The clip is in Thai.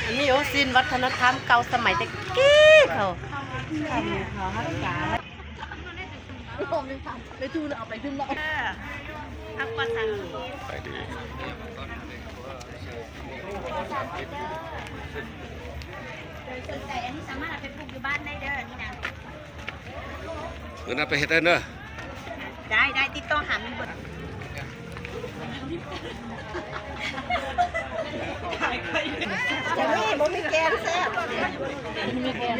อันนี้โอซินวัฒนธรรมเก่าสมัยตะกี้เขาทำเขาฮักกาไปดูเอาไปดึงเราอักปะสังไปดีสนใจอันนี้สามารถเอาไปปลูกอยู่บ้านได้เด้อนี่นะเงินเอาไปเฮ็ดได้เนอะได้ติดต่อหามีบทจะมีบ่มีแกนแซ่บมีแกน